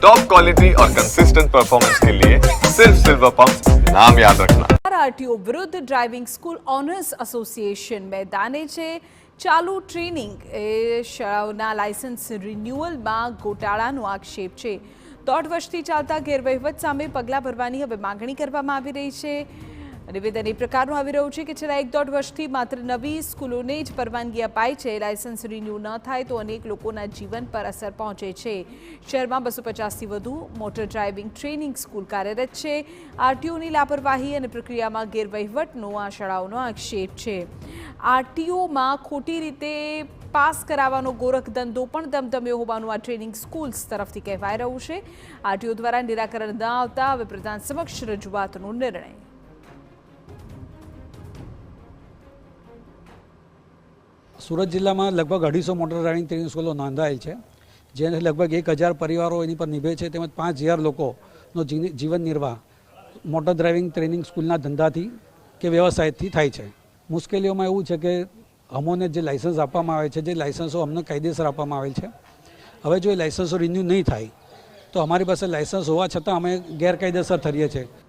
Top quality और consistent performance के लिए सिर्फ सिल्वर पंप नाम याद रखना। आरटीओ विरुद्ध ड्राइविंग स्कूल ઓનર્સ એસોસિએશન મેદાને છે। ચાલુ ટ્રેનિંગ એ શાળાઓના લાયસન્સ રિન્યુઅલમાં ગોટાળાનો આક્ષેપ છે। 1.5 વર્ષથી ચાલતા ગેરવહીવટ સામે પગલાં ભરવાની હવે માંગણી કરવામાં આવી રહી છે। નિવેદન એ પ્રકારનું આવી રહ્યું છે કે છેલ્લા 1.5 વર્ષથી માત્ર નવી સ્કૂલોને જ પરવાનગી અપાઈ છે। લાયસન્સ રિન્યુ ન થાય તો અનેક લોકોના જીવન પર અસર પહોંચે છે। શહેરમાં 250થી વધુ મોટર ડ્રાઇવિંગ ટ્રેનિંગ સ્કૂલ કાર્યરત છે। આરટીઓની લાપરવાહી અને પ્રક્રિયામાં ગેરવહીવટનો આ શાળાઓનો આક્ષેપ છે। આરટીઓમાં ખોટી રીતે પાસ કરાવવાનો ગોરખધંધો પણ ધમધમ્યો હોવાનું આ ટ્રેનિંગ સ્કૂલ્સ તરફથી કહેવાઈ રહ્યું છે। આરટીઓ દ્વારા નિરાકરણ ન આવતા હવે પ્રધાન સમક્ષ રજૂઆતનો નિર્ણય। सूरत जिला में लगभग 250 मोटर ड्राइविंग ट्रेनिंग स्कूलों नोंधायेल है, जेने लगभग 1000 परिवारों एनी पर निभे छे, तेमज 5000 लोकोनो जीवन निर्वाह मोटर ड्राइविंग ट्रेनिंग स्कूलना धंधाथी के व्यवसायथी थाय छे। मुश्केलीओमां एवुं छे के अमोने जे लाइसन्स आपवामां आवे छे, जे लाइसन्सो अમને कायदेसर आपवामां आवेल छे, हवे जो लाइसन्सो रिन्यू नहीं थाय तो अमारी पासे लाइसन्स होवा छतां अमे गैरकायदेसर ठरीए छे।